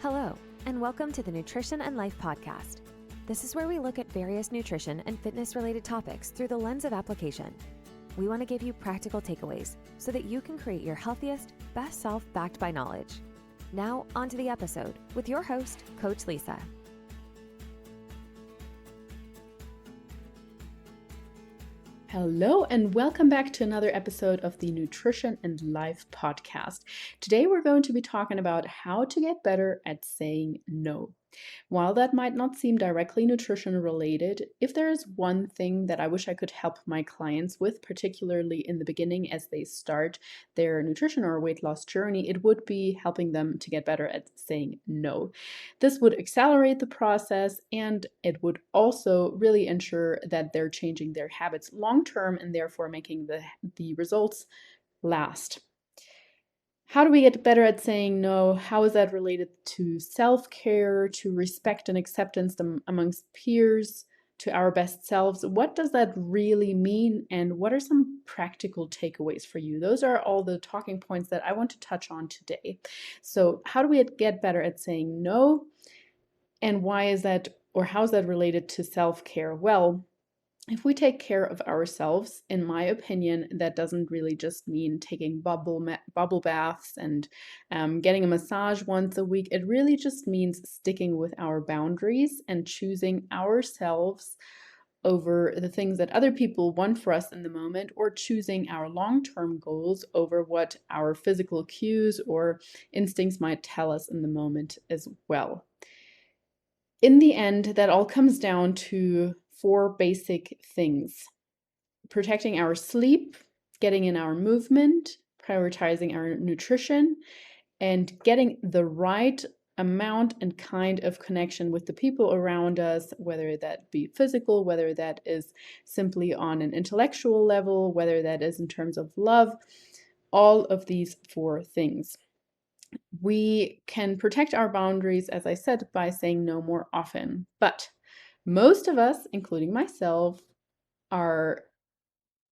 Hello, and welcome to the Nutrition and Life Podcast. This is where we look at various nutrition and fitness-related topics through the lens of application. We want to give you practical takeaways so that you can create your healthiest, best self backed by knowledge. Now, on to the episode with your host, Coach Lisa. Hello, and welcome back to another episode of the Nutrition and Life Podcast. Today, we're going to be talking about how to get better at saying no. While that might not seem directly nutrition related, if there is one thing that I wish I could help my clients with, particularly in the beginning as they start their nutrition or weight loss journey, it would be helping them to get better at saying no. This would accelerate the process, and it would also really ensure that they're changing their habits long term and therefore making the results last. How do we get better at saying no? How is that related to self-care, to respect and acceptance amongst peers, to our best selves? What does that really mean? And what are some practical takeaways for you? Those are all the talking points that I want to touch on today. So how do we get better at saying no? And why is that, or how is that related to self-care? Well, if we take care of ourselves, in my opinion, that doesn't really just mean taking bubble baths and getting a massage once a week. It really just means sticking with our boundaries and choosing ourselves over the things that other people want for us in the moment, or choosing our long-term goals over what our physical cues or instincts might tell us in the moment as well. In the end, that all comes down to 4 basic things: protecting our sleep, getting in our movement, prioritizing our nutrition, and getting the right amount and kind of connection with the people around us, whether that be physical, whether that is simply on an intellectual level, whether that is in terms of love, all of these 4 things. We can protect our boundaries, as I said, by saying no more often, but most of us, including myself, are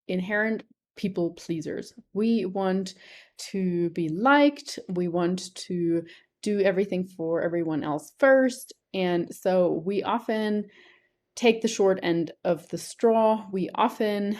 inherent people pleasers. We want to be liked. We want to do everything for everyone else first. And so we often take the short end of the straw. We often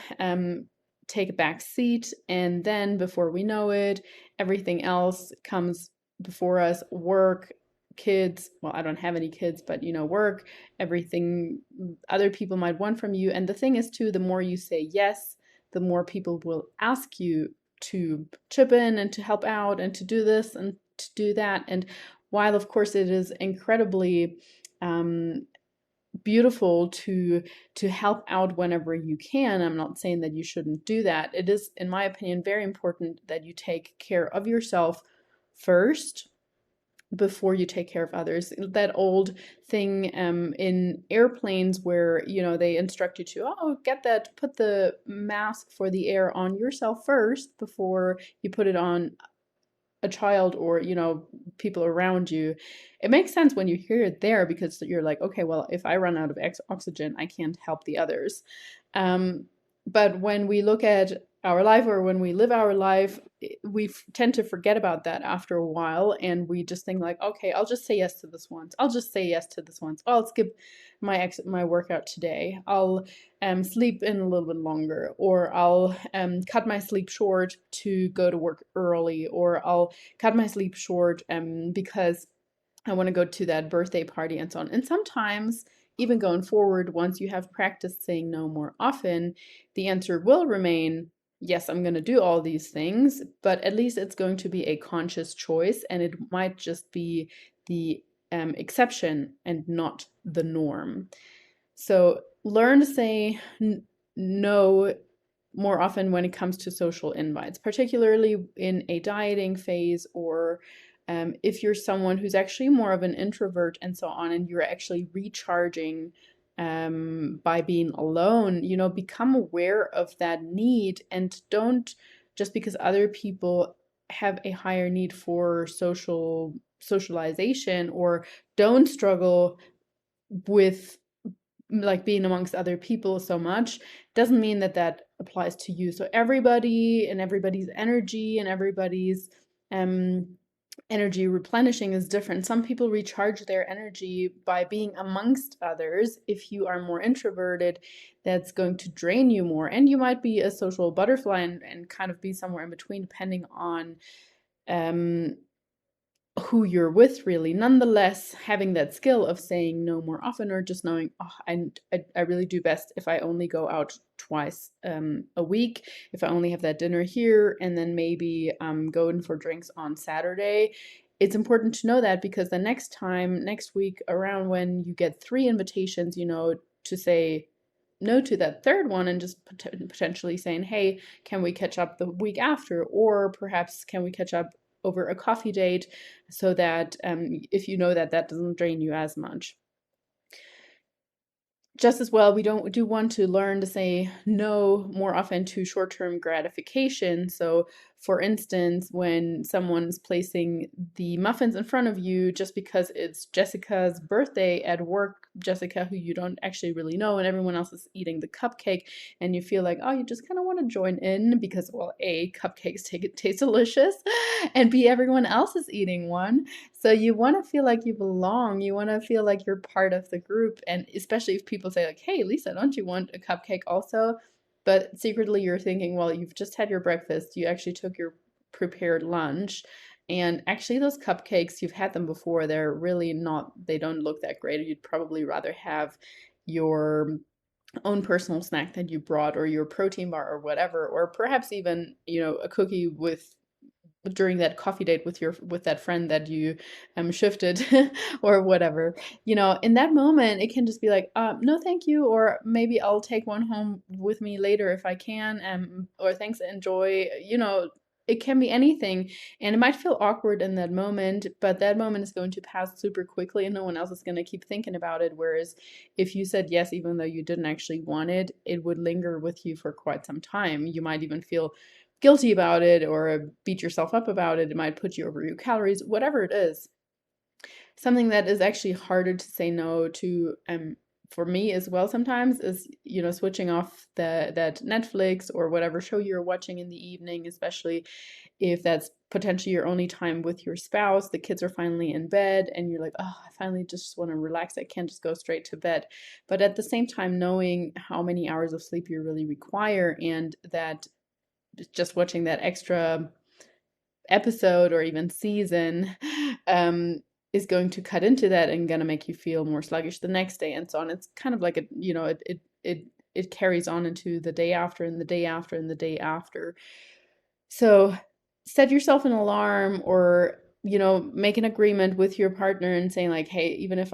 take a back seat. And then before we know it, everything else comes before us: work, kids. Well, I don't have any kids, but work, everything other people might want from you. And the thing is too, the more you say yes, the more people will ask you to chip in and to help out and to do this and to do that. And while of course it is incredibly beautiful to help out whenever you can, I'm not saying that you shouldn't do that. It is, in my opinion, very important that you take care of yourself first before you take care of others. That old thing in airplanes where they instruct you to put the mask for the air on yourself first before you put it on a child or people around you. It makes sense when you hear it there, because you're like, okay, well, if I run out of oxygen, I can't help the others. But when we look at our life, or when we live our life, we tend to forget about that after a while, and we just think like, okay, I'll just say yes to this once. I'll just say yes to this once. I'll skip my workout today. I'll sleep in a little bit longer, or I'll cut my sleep short to go to work early, or I'll cut my sleep short because I want to go to that birthday party and so on. And sometimes, even going forward, once you have practiced saying no more often, the answer will remain, yes, I'm going to do all these things, but at least it's going to be a conscious choice, and it might just be the exception and not the norm. So learn to say no more often when it comes to social invites, particularly in a dieting phase, or if you're someone who's actually more of an introvert and so on, and you're actually recharging by being alone, become aware of that need, and don't, just because other people have a higher need for socialization, or don't struggle with like being amongst other people so much, doesn't mean that applies to you. So everybody and everybody's energy and everybody's energy replenishing is different. Some people recharge their energy by being amongst others. If you are more introverted, that's going to drain you more. And you might be a social butterfly and kind of be somewhere in between, depending on um, who you're with, really. Nonetheless, having that skill of saying no more often, or just knowing, oh, I really do best if I only go out twice a week, if I only have that dinner here, and then maybe go in for drinks on Saturday. It's important to know that, because the next week around, when you get 3 invitations, to say no to that third one, and just potentially saying, hey, can we catch up the week after? Or perhaps, can we catch up over a coffee date, so that if you know that doesn't drain you as much. Just as well, we do want to learn to say no more often to short-term gratification. So, for instance, when someone's placing the muffins in front of you just because it's Jessica's birthday at work, Jessica, who you don't actually really know, and everyone else is eating the cupcake, and you feel like, oh, you just kind of want to join in because, well, A, cupcakes taste delicious, and B, everyone else is eating one. So you want to feel like you belong. You want to feel like you're part of the group. And especially if people say, like, hey, Lisa, don't you want a cupcake also? But secretly you're thinking, well, you've just had your breakfast. You actually took your prepared lunch. And actually, those cupcakes, you've had them before. They're really not, they don't look that great. You'd probably rather have your own personal snack that you brought, or your protein bar, or whatever, or perhaps even, a cookie during that coffee date with that friend that you shifted or whatever. In that moment, it can just be like, no thank you, or maybe I'll take one home with me later if I can, or thanks, enjoy. It can be anything, and it might feel awkward in that moment, but that moment is going to pass super quickly, and no one else is going to keep thinking about it. Whereas if you said yes even though you didn't actually want it, it would linger with you for quite some time. You might even feel guilty about it, or beat yourself up about it. It might put you over your calories, whatever it is. Something that is actually harder to say no to, for me as well sometimes, is switching off that Netflix or whatever show you're watching in the evening, especially if that's potentially your only time with your spouse. The kids are finally in bed and you're like, oh, I finally just want to relax, I can't just go straight to bed. But at the same time, knowing how many hours of sleep you really require, and that just watching that extra episode or even season is going to cut into that and gonna make you feel more sluggish the next day, and so on. It's kind of like it carries on into the day after, and the day after, and the day after. So set yourself an alarm, or make an agreement with your partner and saying, like, hey, even if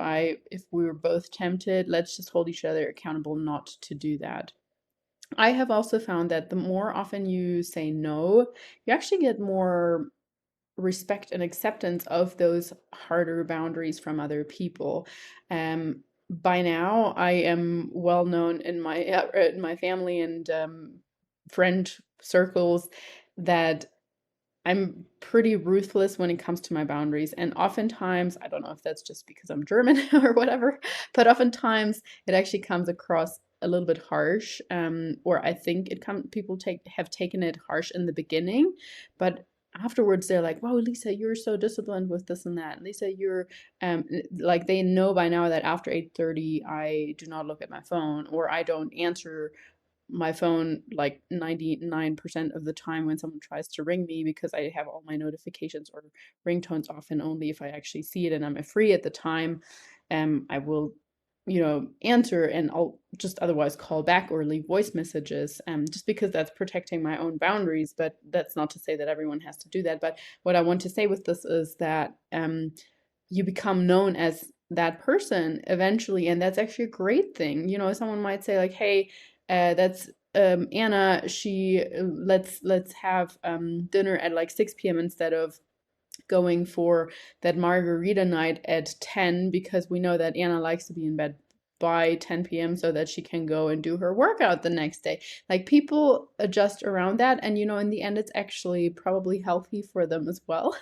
we were both tempted, let's just hold each other accountable not to do that. I have also found that the more often you say no, you actually get more respect and acceptance of those harder boundaries from other people. By now, I am well known in my family and friend circles that I'm pretty ruthless when it comes to my boundaries. And oftentimes, I don't know if that's just because I'm German or whatever, but oftentimes it actually comes across a little bit harsh, or I think people have taken it harsh in the beginning, but afterwards they're like, wow, Lisa, you're so disciplined with this and that. Lisa, you're like, they know by now that after 8:30 I do not look at my phone, or I don't answer my phone like 99% of the time when someone tries to ring me, because I have all my notifications or ringtones off, and only if I actually see it and I'm free at the time, I will answer, and I'll just otherwise call back or leave voice messages, just because that's protecting my own boundaries. But that's not to say that everyone has to do that. But what I want to say with this is that you become known as that person eventually, and that's actually a great thing. Someone might say, like, hey, that's Anna, she let's have dinner at like 6 p.m. instead of going for that margarita night at 10, because we know that Anna likes to be in bed by 10 p.m. so that she can go and do her workout the next day. Like, people adjust around that, and in the end it's actually probably healthy for them as well.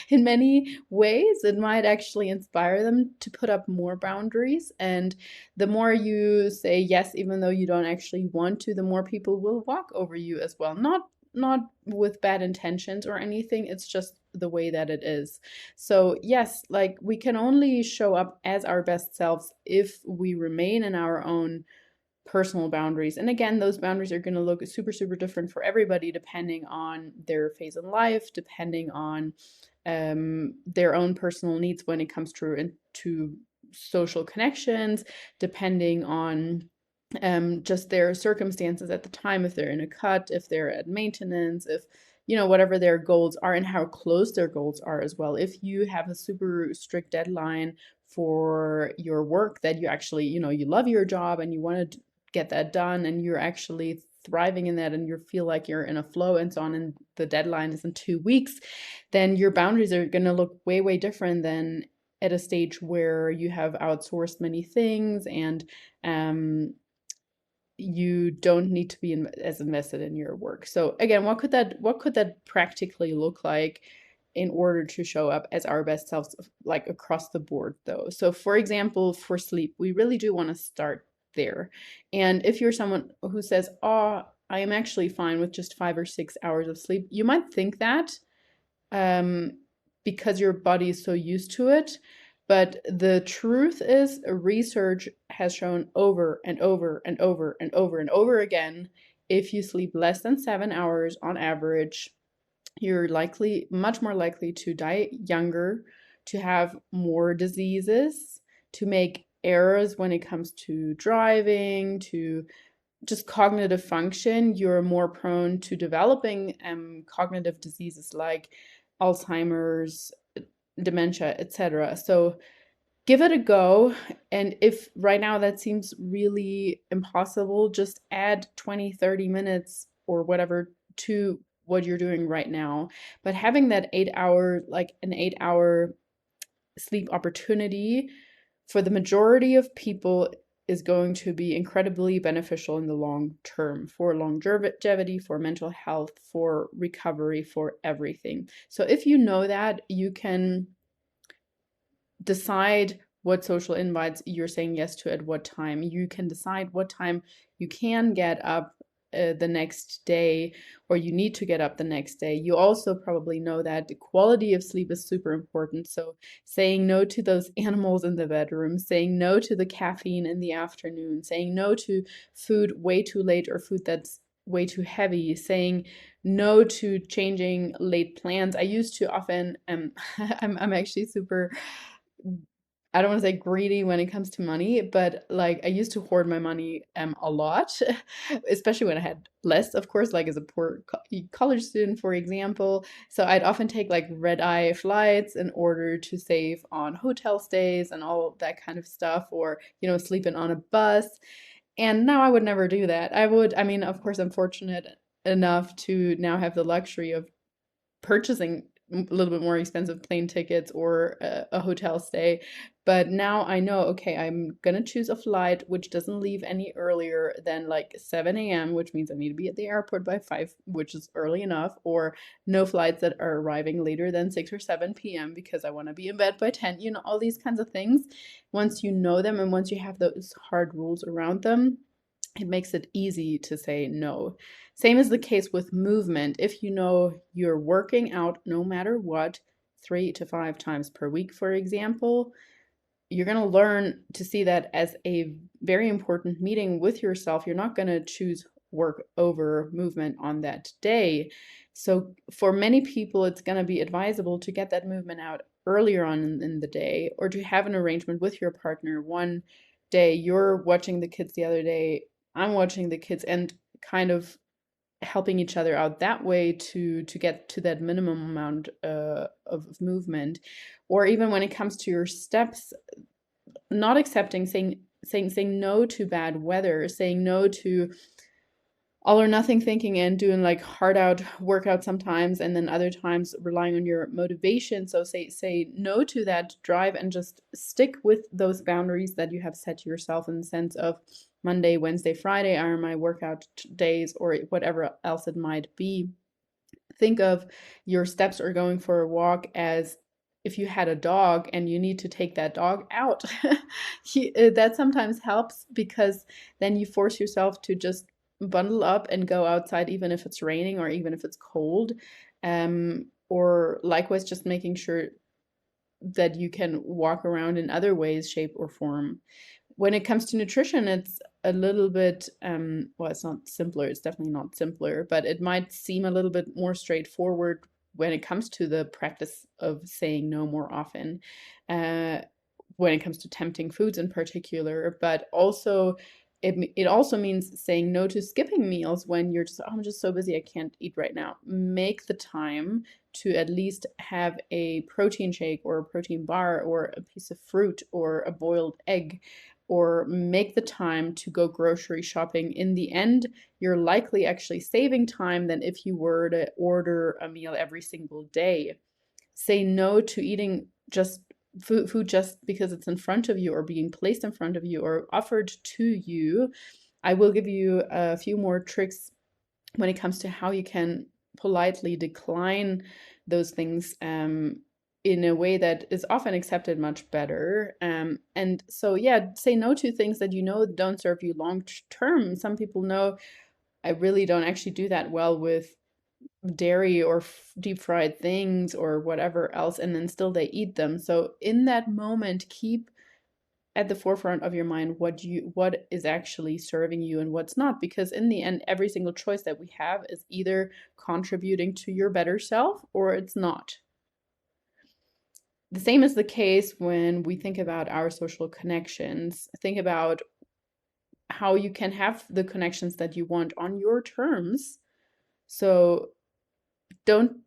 In many ways, it might actually inspire them to put up more boundaries, and the more you say yes even though you don't actually want to, the more people will walk over you as well. Not not with bad intentions or anything. It's just the way that it is. So yes, like we can only show up as our best selves if we remain in our own personal boundaries. And again, those boundaries are going to look super, super different for everybody, depending on their phase in life, depending on their own personal needs when it comes to social connections, depending on just their circumstances at the time, if they're in a cut, if they're at maintenance, if whatever their goals are and how close their goals are as well. If you have a super strict deadline for your work that you actually, you love your job and you want to get that done and you're actually thriving in that and you feel like you're in a flow and so on, and the deadline is in 2 weeks, then your boundaries are going to look way, way different than at a stage where you have outsourced many things and you don't need to be as invested in your work. So again, what could that practically look like in order to show up as our best selves, like across the board though? So for example, for sleep, we really do want to start there. And if you're someone who says, oh, I am actually fine with just 5 or 6 hours of sleep, you might think that because your body is so used to it. But the truth is, research has shown over and over and over and over and over again, if you sleep less than 7 hours on average, you're much more likely to die younger, to have more diseases, to make errors when it comes to driving, to just cognitive function. You're more prone to developing cognitive diseases like Alzheimer's, dementia, etc. So give it a go. And if right now that seems really impossible, just add 20, 30 minutes or whatever to what you're doing right now. But having that 8 hour, like an 8 hour sleep opportunity for the majority of people is going to be incredibly beneficial in the long term, for longevity, for mental health, for recovery, for everything. So if you know that, you can decide what social invites you're saying yes to at what time. You can decide what time you can get up the next day, or you need to get up the next day. You also probably know that the quality of sleep is super important. So saying no to those animals in the bedroom, saying no to the caffeine in the afternoon, saying no to food way too late or food that's way too heavy, saying no to changing late plans. I used to often, I'm actually super, I don't want to say greedy when it comes to money, but like I used to hoard my money a lot, especially when I had less, of course, like as a poor college student, for example. So I'd often take like red-eye flights in order to save on hotel stays and all that kind of stuff, or, sleeping on a bus. And now I would never do that. I mean, of course, I'm fortunate enough to now have the luxury of purchasing a little bit more expensive plane tickets or a hotel stay. But now I know, okay, I'm gonna choose a flight which doesn't leave any earlier than like 7 a.m., which means I need to be at the airport by 5, which is early enough, or no flights that are arriving later than 6 or 7 p.m. because I want to be in bed by 10, all these kinds of things. Once you know them and once you have those hard rules around them, it makes it easy to say no. Same is the case with movement. If you know you're working out no matter what, 3 to 5 times per week, for example, you're going to learn to see that as a very important meeting with yourself. You're not going to choose work over movement on that day. So for many people, it's going to be advisable to get that movement out earlier on in the day, or to have an arrangement with your partner. One day you're watching the kids, the other day I'm watching the kids, and kind of helping each other out that way to get to that minimum amount of movement. Or even when it comes to your steps, not accepting, saying no to bad weather, saying no to all or nothing thinking and doing like hard out workout sometimes, and then other times relying on your motivation. So say no to that drive and just stick with those boundaries that you have set yourself, in the sense of Monday, Wednesday, Friday are my workout days, or whatever else it might be. Think of your steps or going for a walk as if you had a dog and you need to take that dog out. That sometimes helps, because then you force yourself to just bundle up and go outside, even if it's raining or even if it's cold. Or likewise, just making sure that you can walk around in other ways, shape, or form. When it comes to nutrition, it's a little bit, well, it's not simpler, it's definitely not simpler, but it might seem a little bit more straightforward when it comes to the practice of saying no more often, when it comes to tempting foods in particular, but also it also means saying no to skipping meals when you're just, oh, I'm just so busy, I can't eat right now. Make the time to at least have a protein shake or a protein bar or a piece of fruit or a boiled egg, or make the time to go grocery shopping. In the end, you're likely actually saving time than if you were to order a meal every single day. Say no to eating just food just because it's in front of you or being placed in front of you or offered to you. I will give you a few more tricks when it comes to how you can politely decline those things in a way that is often accepted much better. And so, yeah, say no to things that you know don't serve you long term. Some people know I really don't actually do that well with dairy or deep fried things or whatever else, and then still they eat them. So in that moment, keep at the forefront of your mind what is actually serving you and what's not, because in the end, every single choice that we have is either contributing to your better self or it's not. The same is the case when we think about our social connections. Think about how you can have the connections that you want on your terms. So don't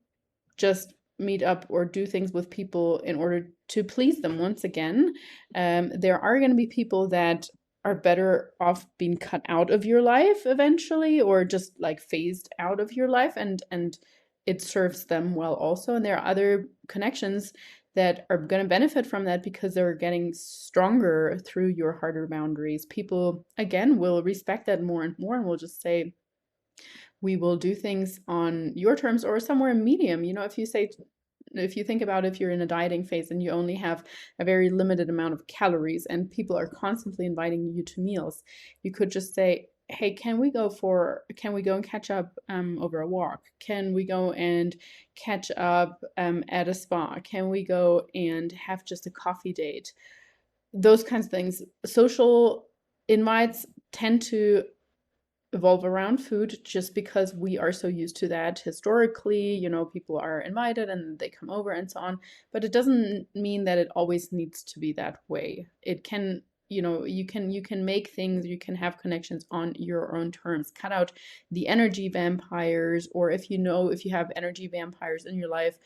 just meet up or do things with people in order to please them. Once again, there are going to be people that are better off being cut out of your life eventually, or just like phased out of your life, and it serves them well also. And there are other connections that are going to benefit from that because they're getting stronger through your harder boundaries. People, again, will respect that more and more and will just say, we will do things on your terms or somewhere in medium. If you think about if you're in a dieting phase and you only have a very limited amount of calories and people are constantly inviting you to meals, you could just say, hey, can we go and catch up over a walk? Can we go and catch up at a spa? Can we go and have just a coffee date? Those kinds of things. Social invites tend to evolve around food just because we are so used to that historically. People are invited and they come over and so on, but it doesn't mean that it always needs to be that way. It can, you can make things, you can have connections on your own terms. Cut out the energy vampires, or if you have energy vampires in your life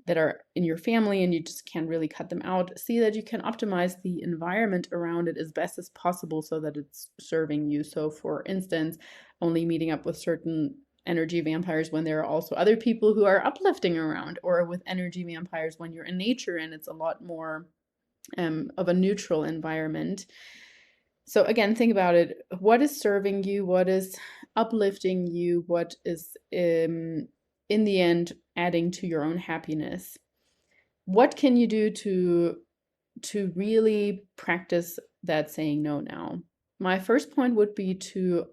that are in your family and you just can't really cut them out, see that you can optimize the environment around it as best as possible so that it's serving you. So for instance, only meeting up with certain energy vampires when there are also other people who are uplifting around, or with energy vampires when you're in nature and it's a lot more of a neutral environment. So again, think about it. What is serving you? What is uplifting you? What is in the end adding to your own happiness? What can you do to really practice that saying no now? My first point would be to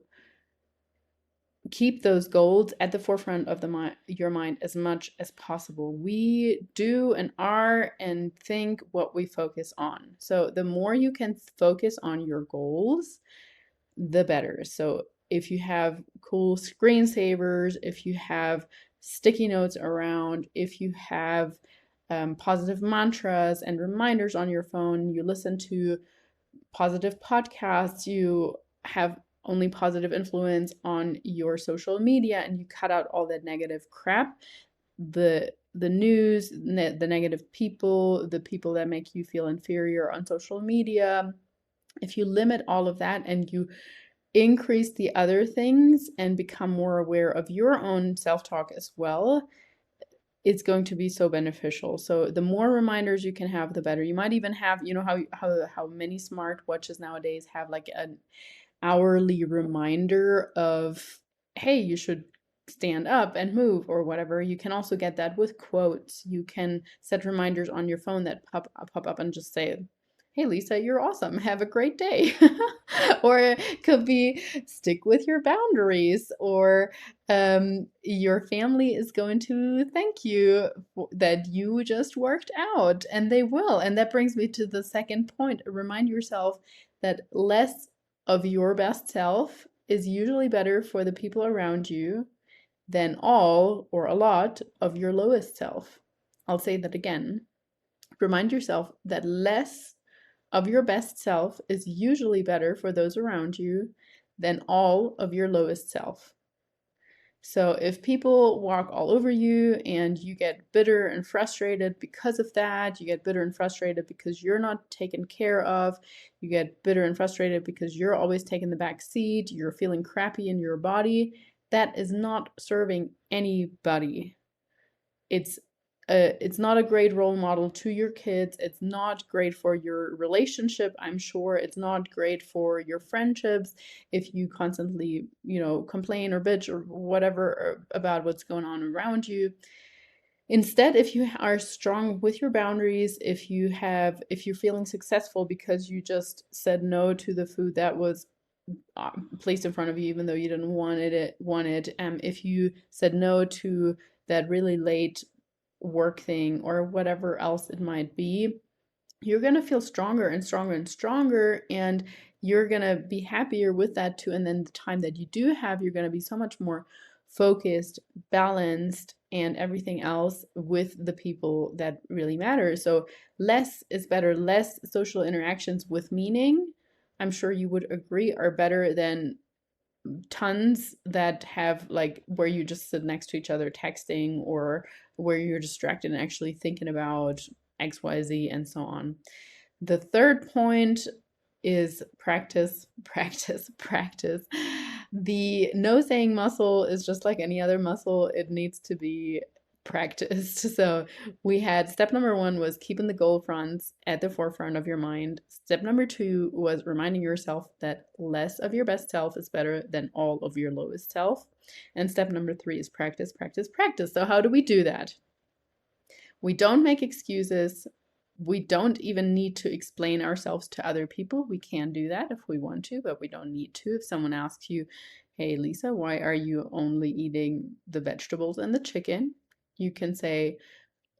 keep those goals at the forefront of your mind as much as possible. We do and are and think what we focus on. So the more you can focus on your goals, the better. So if you have cool screensavers, if you have sticky notes around, if you have positive mantras and reminders on your phone, you listen to positive podcasts, you have only positive influence on your social media, and you cut out all that negative crap, the news, the negative people, the people that make you feel inferior on social media. If you limit all of that and you increase the other things and become more aware of your own self-talk as well, it's going to be so beneficial. So the more reminders you can have, the better. You might even have, how many smart watches nowadays have like an hourly reminder of, hey, you should stand up and move or whatever. You can also get that with quotes. You can set reminders on your phone that pop up and just say, hey, Lisa, you're awesome. Have a great day. Or it could be stick with your boundaries, or your family is going to thank you that you just worked out, and they will. And that brings me to the second point. Remind yourself that less of your best self is usually better for the people around you than all or a lot of your lowest self. I'll say that again. Remind yourself that less of your best self is usually better for those around you than all of your lowest self. So if people walk all over you and you get bitter and frustrated because of that, you get bitter and frustrated because you're not taken care of, you get bitter and frustrated because you're always taking the back seat, you're feeling crappy in your body, that is not serving anybody. It's not a great role model to your kids. It's not great for your relationship, I'm sure. It's not great for your friendships if you constantly, complain or bitch or whatever about what's going on around you. Instead, if you are strong with your boundaries, if you're feeling successful because you just said no to the food that was placed in front of you even though you didn't want it, if you said no to that really late work thing or whatever else it might be, you're going to feel stronger and stronger and stronger, and you're going to be happier with that too. And then the time that you do have, you're going to be so much more focused, balanced, and everything else with the people that really matter. So less is better. Less social interactions with meaning, I'm sure you would agree, are better than tons that have like where you just sit next to each other texting, or where you're distracted and actually thinking about XYZ and so on. The third point is practice, practice, practice. The no saying muscle is just like any other muscle, it needs to be practiced. So we had step number 1 was keeping the goal fronts at the forefront of your mind. Step number 2 was reminding yourself that less of your best self is better than all of your lowest self. And step number 3 is practice, practice, practice. So how do we do that? We don't make excuses. We don't even need to explain ourselves to other people. We can do that if we want to, but we don't need to. If someone asks you, hey, Lisa, why are you only eating the vegetables and the chicken? You can say,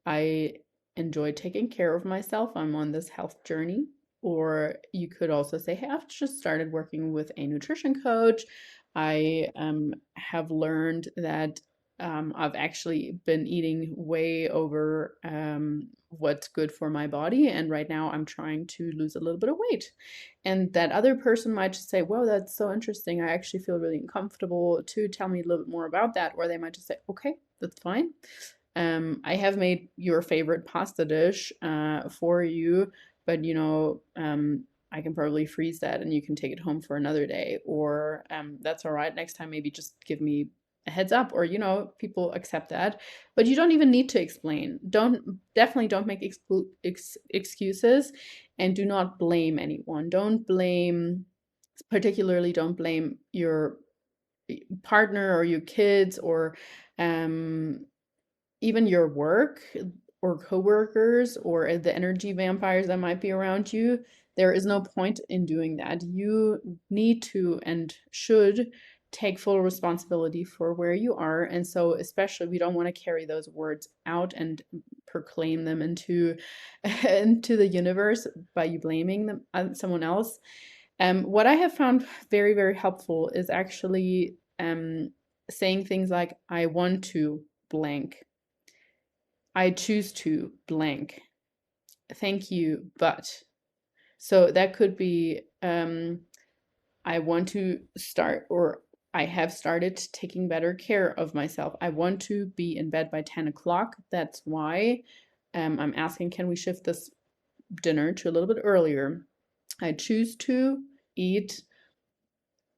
I enjoy taking care of myself. I'm on this health journey. Or you could also say, hey, I've just started working with a nutrition coach. I have learned that I've actually been eating way over what's good for my body. And right now I'm trying to lose a little bit of weight. And that other person might just say, whoa, that's so interesting. I actually feel really uncomfortable to tell me a little bit more about that. Or they might just say, okay, that's fine. I have made your favorite pasta dish for you, but I can probably freeze that and you can take it home for another day. Or that's all right. Next time, maybe just give me a heads up. Or people accept that, but you don't even need to explain. Definitely don't make excuses, and do not blame anyone. Particularly don't blame your partner or your kids, or even your work or coworkers or the energy vampires that might be around you. There is no point in doing that. You need to and should take full responsibility for where you are. And so especially we don't want to carry those words out and proclaim them into the universe by you blaming them on someone else. What I have found very, very helpful is actually saying things like, I want to blank. I choose to blank. Thank you, but. So that could be, I want to start, or I have started taking better care of myself. I want to be in bed by 10 o'clock. That's why I'm asking, can we shift this dinner to a little bit earlier? I choose to eat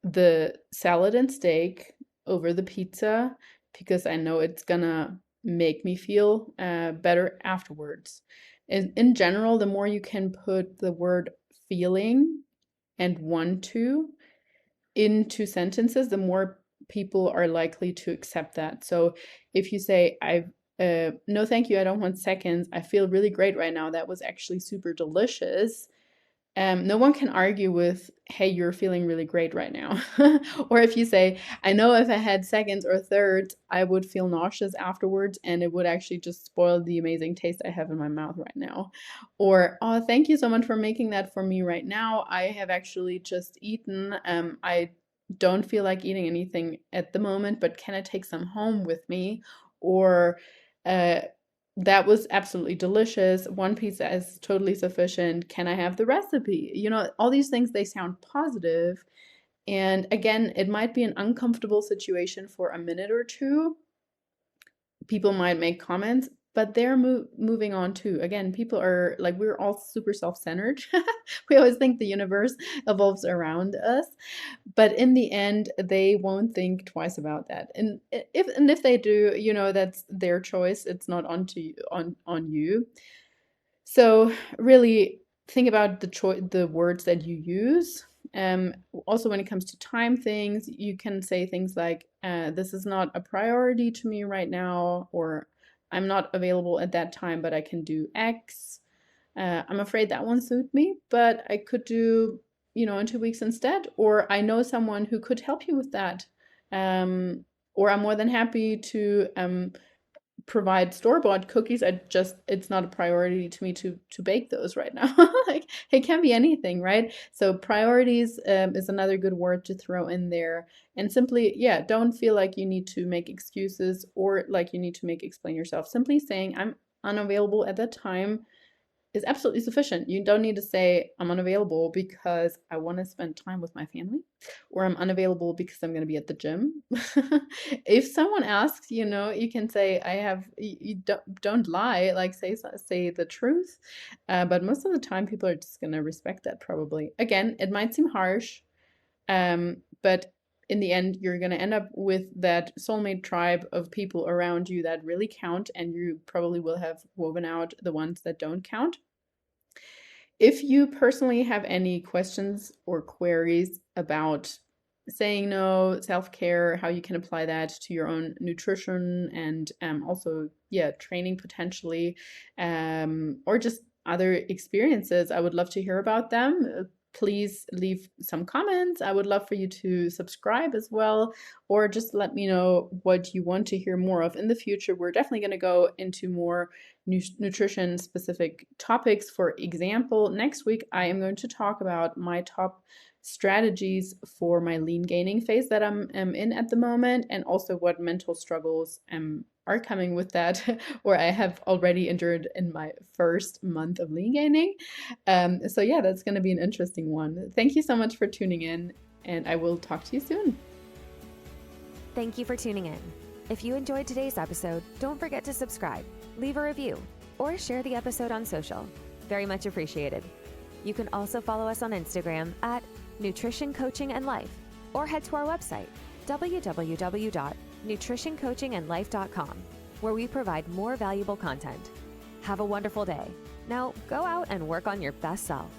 the salad and steak over the pizza because I know it's gonna make me feel better afterwards. In general, the more you can put the word feeling and want to into sentences, the more people are likely to accept that. So if you say, no, thank you, I don't want seconds. I feel really great right now. That was actually super delicious. No one can argue with, hey, you're feeling really great right now. Or if you say, I know if I had seconds or thirds, I would feel nauseous afterwards and it would actually just spoil the amazing taste I have in my mouth right now. Or, oh, thank you so much for making that for me right now. I have actually just eaten. I don't feel like eating anything at the moment, but can I take some home with me? Or, uh, that was absolutely delicious. One pizza is totally sufficient. Can I have the recipe? All these things, they sound positive. And again, it might be an uncomfortable situation for a minute or two. People might make comments, but they're moving on too. Again, people are like, we're all super self-centered. We always think the universe evolves around us, but in the end, they won't think twice about that. And if they do, that's their choice. It's not on you. So really think about the words that you use. Also, when it comes to time things, you can say things like, this is not a priority to me right now, or I'm not available at that time, but I can do X. I'm afraid that won't suit me, but I could do, in 2 weeks instead, or I know someone who could help you with that. Or I'm more than happy to provide store-bought cookies. It's not a priority to me to bake those right now. Like, it can be anything, right? So priorities is another good word to throw in there. And simply, yeah, don't feel like you need to make excuses or like you need to explain yourself. Simply saying I'm unavailable at that time is absolutely sufficient. You don't need to say I'm unavailable because I want to spend time with my family, or I'm unavailable because I'm going to be at the gym. If someone asks, you can say you don't lie, like say the truth. But most of the time people are just going to respect that probably. Again, it might seem harsh, but in the end, you're going to end up with that soulmate tribe of people around you that really count, and you probably will have woven out the ones that don't count. If you personally have any questions or queries about saying no, self-care, how you can apply that to your own nutrition, and also, training potentially, or just other experiences, I would love to hear about them. Please leave some comments. I would love for you to subscribe as well, or just let me know what you want to hear more of in the future. We're definitely going to go into more nutrition specific topics. For example, next week I am going to talk about my top strategies for my lean gaining phase that I'm in at the moment, and also what mental struggles are coming with that, or I have already endured in my first month of lean gaining. So yeah, that's going to be an interesting one. Thank you so much for tuning in, and I will talk to you soon. Thank you for tuning in. If you enjoyed today's episode, don't forget to subscribe, leave a review, or share the episode on social. Very much appreciated. You can also follow us on Instagram at Nutrition Coaching and Life, or head to our website, www.nutritioncoachingandlife.com, where we provide more valuable content. Have a wonderful day. Now go out and work on your best self.